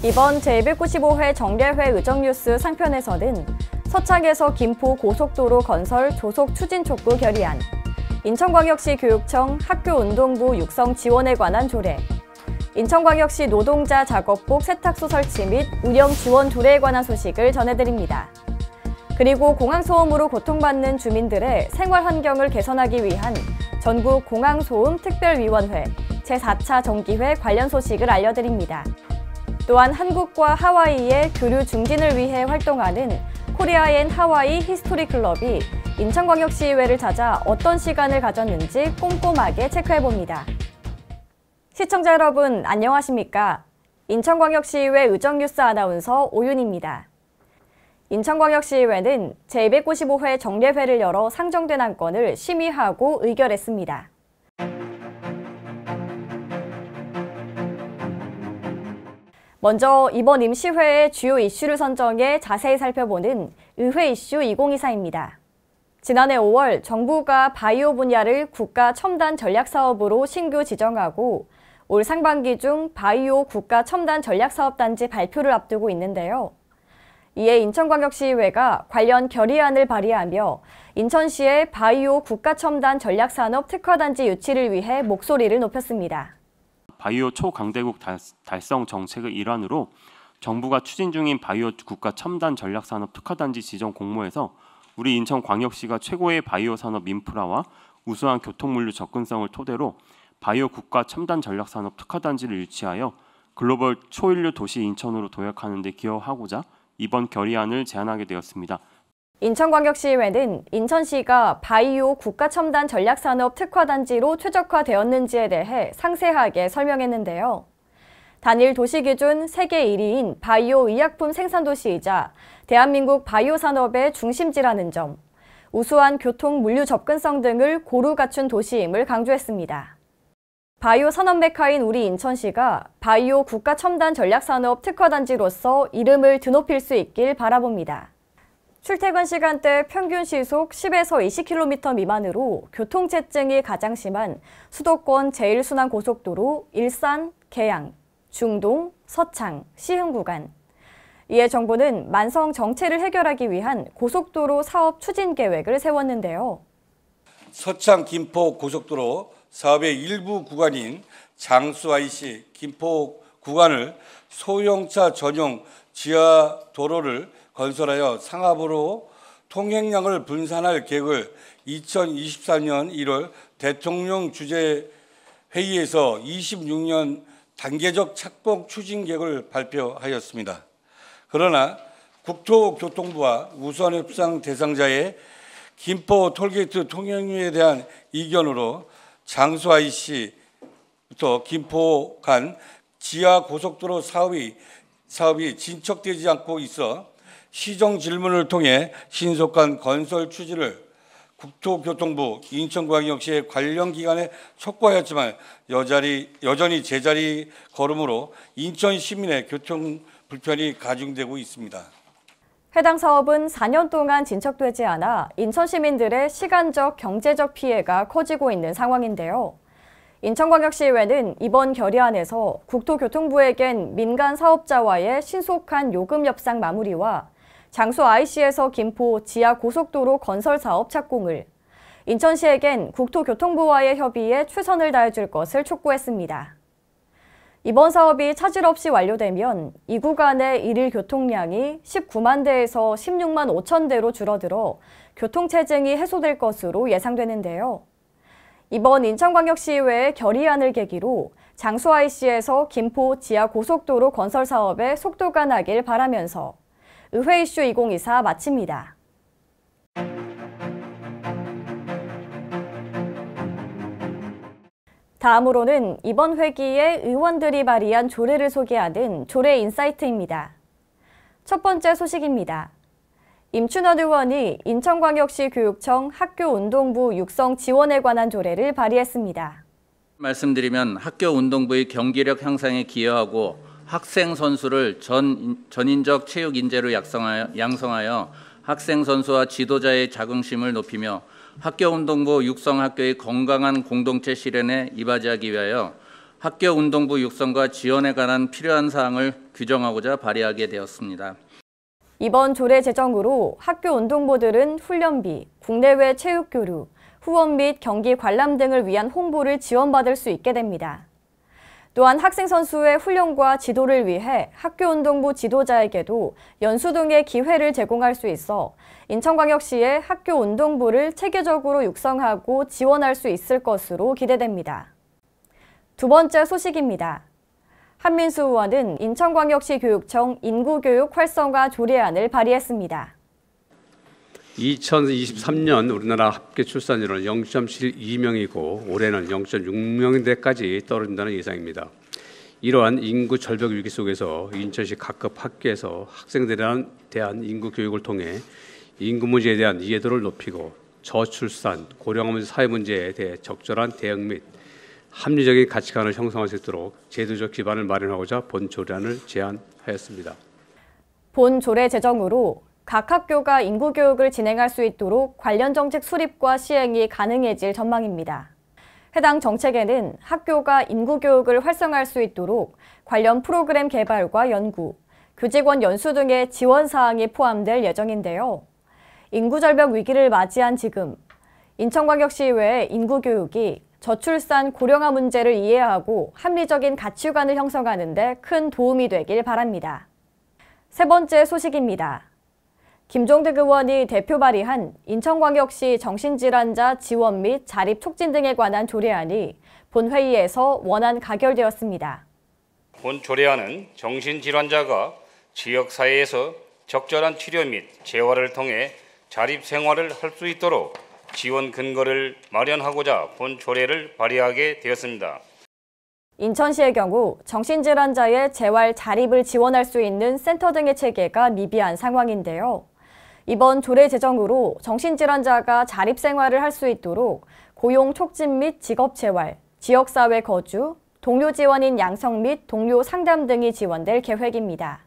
이번 제295회 정례회 의정뉴스 상편에서는 서창에서 김포 고속도로 건설 조속 추진 촉구 결의안, 인천광역시 교육청 학교운동부 육성 지원에 관한 조례, 인천광역시 노동자 작업복 세탁소 설치 및 운영 지원 조례에 관한 소식을 전해드립니다. 그리고 공항소음으로 고통받는 주민들의 생활 환경을 개선하기 위한 전국 공항소음 특별위원회 제4차 정기회 관련 소식을 알려드립니다. 또한 한국과 하와이의 교류 증진을 위해 활동하는 코리아 앤 하와이 히스토리 클럽이 인천광역시의회를 찾아 어떤 시간을 가졌는지 꼼꼼하게 체크해봅니다. 시청자 여러분 안녕하십니까? 인천광역시의회 의정뉴스 아나운서 오윤입니다. 인천광역시의회는 제295회 정례회를 열어 상정된 안건을 심의하고 의결했습니다. 먼저 이번 임시회의 주요 이슈를 선정해 자세히 살펴보는 의회 이슈 2024입니다. 지난해 5월 정부가 바이오 분야를 국가 첨단 전략 사업으로 신규 지정하고 올 상반기 중 바이오 국가 첨단 전략 사업 단지 발표를 앞두고 있는데요. 이에 인천광역시의회가 관련 결의안을 발의하며 인천시의 바이오 국가 첨단 전략 산업 특화 단지 유치를 위해 목소리를 높였습니다. 바이오 초강대국 달성 정책의 일환으로 정부가 추진 중인 바이오 국가 첨단 전략 산업 특화 단지 지정 공모에서 우리 인천광역시가 최고의 바이오 산업 인프라와 우수한 교통물류 접근성을 토대로 바이오 국가 첨단 전략 산업 특화 단지를 유치하여 글로벌 초인류 도시 인천으로 도약하는 데 기여하고자 이번 결의안을 제안하게 되었습니다. 인천광역시의회는 인천시가 바이오 국가 첨단 전략 산업 특화 단지로 최적화되었는지에 대해 상세하게 설명했는데요. 단일 도시 기준 세계 1위인 바이오 의약품 생산 도시이자 대한민국 바이오 산업의 중심지라는 점, 우수한 교통 물류 접근성 등을 고루 갖춘 도시임을 강조했습니다. 바이오 산업 메카인 우리 인천시가 바이오 국가 첨단 전략 산업 특화 단지로서 이름을 드높일 수 있길 바라봅니다. 출퇴근 시간대 평균 시속 10에서 20km 미만으로 교통체증이 가장 심한 수도권 제1순환고속도로 일산, 계양, 중동, 서창, 시흥 구간. 이에 정부는 만성 정체를 해결하기 위한 고속도로 사업 추진 계획을 세웠는데요. 서창 김포 고속도로 사업의 일부 구간인 장수 IC 김포 구간을 소형차 전용 지하 도로를 건설하여 상업으로 통행량을 분산할 계획을 2024년 1월 대통령 주재 회의에서 26년 단계적 착공 추진 계획을 발표하였습니다. 그러나 국토교통부와 우수한 협상 대상자의 김포 톨게이트 통행료에 대한 이견으로 장수 IC부터 김포 간 지하 고속도로 사업이 진척되지 않고 있어 시정 질문을 통해 신속한 건설 추진을 국토교통부, 인천광역시의 관련 기관에 촉구하였지만 여전히 제자리 걸음으로 인천 시민의 교통 불편이 가중되고 있습니다. 해당 사업은 4년 동안 진척되지 않아 인천 시민들의 시간적, 경제적 피해가 커지고 있는 상황인데요. 인천광역시의회는 이번 결의안에서 국토교통부에겐 민간 사업자와의 신속한 요금 협상 마무리와 장수 IC에서 김포 지하 고속도로 건설 사업 착공을, 인천시에겐 국토교통부와의 협의에 최선을 다해줄 것을 촉구했습니다. 이번 사업이 차질 없이 완료되면 이 구간의 일일 교통량이 19만 대에서 16만 5천 대로 줄어들어 교통체증이 해소될 것으로 예상되는데요. 이번 인천광역시의회의 결의안을 계기로 장수 IC에서 김포 지하 고속도로 건설 사업에 속도가 나길 바라면서 의회 이슈 2024 마칩니다. 다음으로는 이번 회기에 의원들이 발의한 조례를 소개하는 조례 인사이트입니다. 첫 번째 소식입니다. 임춘원 의원이 인천광역시 교육청 학교운동부 육성 지원에 관한 조례를 발의했습니다. 말씀드리면 학교운동부의 경기력 향상에 기여하고 학생 선수를 전인적 체육 인재로 양성하여 학생 선수와 지도자의 자긍심을 높이며 학교운동부 육성학교의 건강한 공동체 실현에 이바지하기 위하여 학교 운동부 육성과 지원에 관한 필요한 사항을 규정하고자 발의하게 되었습니다. 이번 조례 제정으로 학교 운동부들은 훈련비, 국내외 체육교류, 후원 및 경기 관람 등을 위한 홍보를 지원받을 수 있게 됩니다. 또한 학생 선수의 훈련과 지도를 위해 학교 운동부 지도자에게도 연수 등의 기회를 제공할 수 있어 인천광역시의 학교 운동부를 체계적으로 육성하고 지원할 수 있을 것으로 기대됩니다. 두 번째 소식입니다. 한민수 의원은 인천광역시 교육청 인구교육 활성화 조례안을 발의했습니다. 2023년 우리나라 합계 출산율은 0.72명이고 올해는 0.6명대까지 떨어진다는 예상입니다. 이러한 인구 절벽 위기 속에서 인천시 각급 학교에서 학생들에 대한 인구 교육을 통해 인구 문제에 대한 이해도를 높이고 저출산, 고령화 문제, 사회 문제에 대해 적절한 대응 및 합리적인 가치관을 형성할 수 있도록 제도적 기반을 마련하고자 본 조례안을 제안하였습니다. 본 조례 제정으로 각 학교가 인구교육을 진행할 수 있도록 관련 정책 수립과 시행이 가능해질 전망입니다. 해당 정책에는 학교가 인구교육을 활성화할 수 있도록 관련 프로그램 개발과 연구, 교직원 연수 등의 지원 사항이 포함될 예정인데요. 인구절벽 위기를 맞이한 지금, 인천광역시의회 인구교육이 저출산 고령화 문제를 이해하고 합리적인 가치관을 형성하는 데 큰 도움이 되길 바랍니다. 세 번째 소식입니다. 김종득 의원이 대표 발의한 인천광역시 정신질환자 지원 및 자립 촉진 등에 관한 조례안이 본회의에서 원안 가결되었습니다. 본 조례안은 정신질환자가 지역사회에서 적절한 치료 및 재활을 통해 자립생활을 할 수 있도록 지원 근거를 마련하고자 본 조례를 발의하게 되었습니다. 인천시의 경우 정신질환자의 재활 자립을 지원할 수 있는 센터 등의 체계가 미비한 상황인데요. 이번 조례 제정으로 정신질환자가 자립생활을 할 수 있도록 고용 촉진 및 직업재활, 지역사회 거주, 동료 지원인 양성 및 동료 상담 등이 지원될 계획입니다.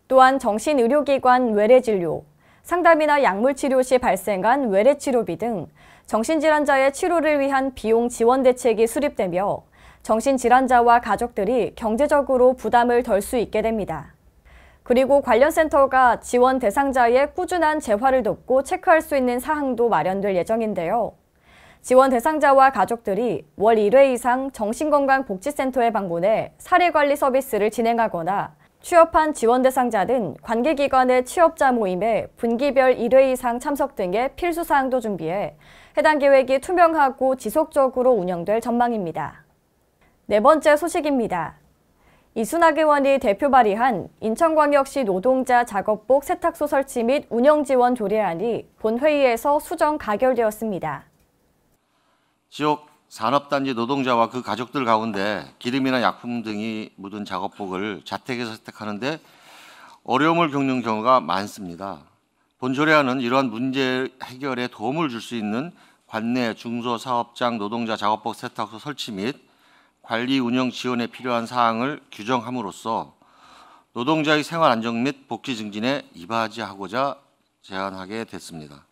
또한 정신의료기관 외래진료, 상담이나 약물치료 시 발생한 외래치료비 등 정신질환자의 치료를 위한 비용 지원 대책이 수립되며 정신질환자와 가족들이 경제적으로 부담을 덜 수 있게 됩니다. 그리고 관련 센터가 지원 대상자의 꾸준한 재활을 돕고 체크할 수 있는 사항도 마련될 예정인데요. 지원 대상자와 가족들이 월 1회 이상 정신건강복지센터에 방문해 사례관리 서비스를 진행하거나 취업한 지원 대상자는 관계기관의 취업자 모임에 분기별 1회 이상 참석 등의 필수사항도 준비해 해당 계획이 투명하고 지속적으로 운영될 전망입니다. 네 번째 소식입니다. 이순학 의원이 대표 발의한 인천광역시 노동자 작업복 세탁소 설치 및 운영 지원 조례안이 본회의에서 수정 가결되었습니다. 지역 산업단지 노동자와 그 가족들 가운데 기름이나 약품 등이 묻은 작업복을 자택에서 세탁하는데 어려움을 겪는 경우가 많습니다. 본 조례안은 이러한 문제 해결에 도움을 줄 수 있는 관내 중소사업장 노동자 작업복 세탁소 설치 및 관리 운영 지원에 필요한 사항을 규정함으로써 노동자의 생활 안정 및 복지 증진에 이바지하고자 제안하게 됐습니다.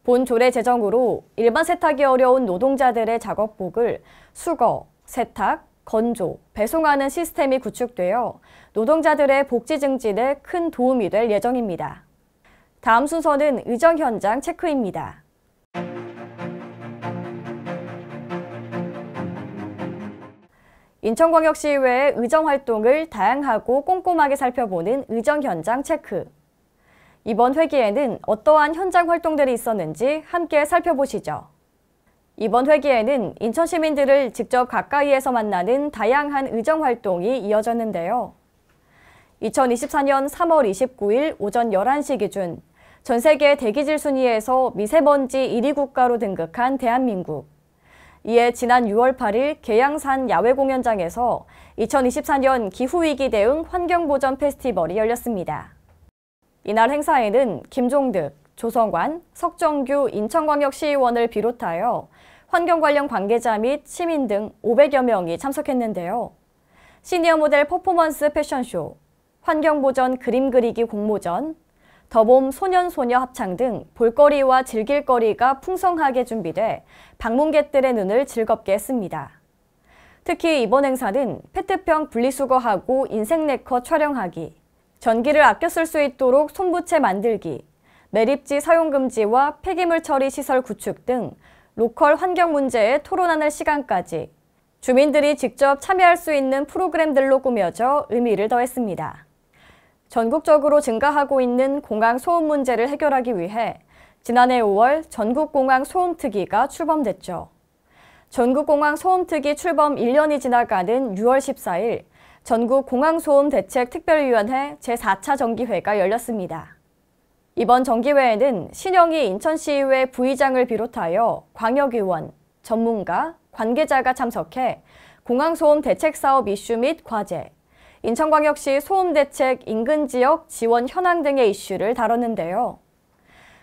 본 조례 제정으로 일반 세탁이 어려운 노동자들의 작업복을 수거, 세탁, 건조, 배송하는 시스템이 구축되어 노동자들의 복지 증진에 큰 도움이 될 예정입니다. 다음 순서는 의정 현장 체크입니다. 인천광역시의회의 의정 활동을 다양하고 꼼꼼하게 살펴보는 의정 현장 체크. 이번 회기에는 어떠한 현장 활동들이 있었는지 함께 살펴보시죠. 이번 회기에는 인천 시민들을 직접 가까이에서 만나는 다양한 의정 활동이 이어졌는데요. 2024년 3월 29일 오전 11시 기준 전 세계 대기질 순위에서 미세먼지 1위 국가로 등극한 대한민국. 이에 지난 6월 8일 계양산 야외공연장에서 2024년 기후위기 대응 환경보전 페스티벌이 열렸습니다. 이날 행사에는 김종득, 조성관, 석정규 인천광역시의원을 비롯하여 환경 관련 관계자 및 시민 등 500여 명이 참석했는데요. 시니어 모델 퍼포먼스 패션쇼, 환경보전 그림 그리기 공모전, 더봄 소년소녀 합창 등 볼거리와 즐길거리가 풍성하게 준비돼 방문객들의 눈을 즐겁게 했습니다. 특히 이번 행사는 페트병 분리수거하고 인생 네컷 촬영하기, 전기를 아껴 쓸 수 있도록 손부채 만들기, 매립지 사용 금지와 폐기물 처리 시설 구축 등 로컬 환경 문제에 토론하는 시간까지 주민들이 직접 참여할 수 있는 프로그램들로 꾸며져 의미를 더했습니다. 전국적으로 증가하고 있는 공항 소음 문제를 해결하기 위해 지난해 5월 전국공항 소음특위가 출범됐죠. 전국공항 소음특위 출범 1년이 지나가는 6월 14일 전국공항소음대책특별위원회 제4차 정기회가 열렸습니다. 이번 정기회에는 신영희 인천시의회 부의장을 비롯하여 광역의원, 전문가, 관계자가 참석해 공항소음 대책사업 이슈 및 과제, 인천광역시 소음대책 인근지역 지원 현황 등의 이슈를 다뤘는데요.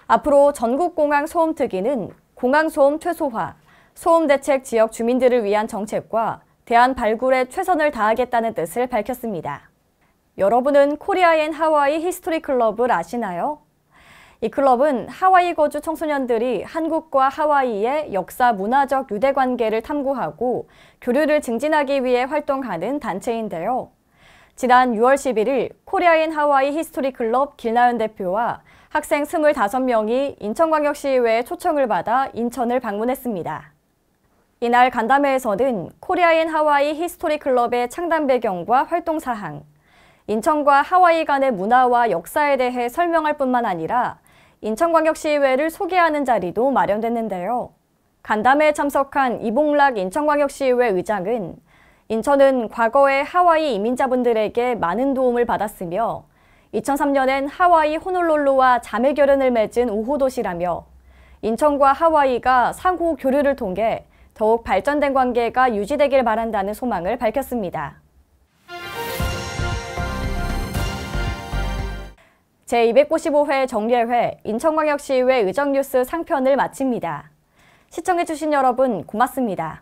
앞으로 전국공항 소음특위는 공항소음 최소화, 소음대책 지역 주민들을 위한 정책과 대안 발굴에 최선을 다하겠다는 뜻을 밝혔습니다. 여러분은 코리아 앤 하와이 히스토리 클럽을 아시나요? 이 클럽은 하와이 거주 청소년들이 한국과 하와이의 역사 문화적 유대 관계를 탐구하고 교류를 증진하기 위해 활동하는 단체인데요. 지난 6월 11일 코리아 앤 하와이 히스토리 클럽 길나연 대표와 학생 25명이 인천광역시의회의 초청을 받아 인천을 방문했습니다. 이날 간담회에서는 코리아 앤 하와이 히스토리 클럽의 창단 배경과 활동 사항, 인천과 하와이 간의 문화와 역사에 대해 설명할 뿐만 아니라 인천광역시의회를 소개하는 자리도 마련됐는데요. 간담회에 참석한 이봉락 인천광역시의회 의장은 인천은 과거에 하와이 이민자분들에게 많은 도움을 받았으며 2003년엔 하와이 호놀룰루와 자매결연을 맺은 우호도시라며 인천과 하와이가 상호 교류를 통해 더욱 발전된 관계가 유지되길 바란다는 소망을 밝혔습니다. 제295회 정례회 인천광역시의회 의정뉴스 상편을 마칩니다. 시청해주신 여러분 고맙습니다.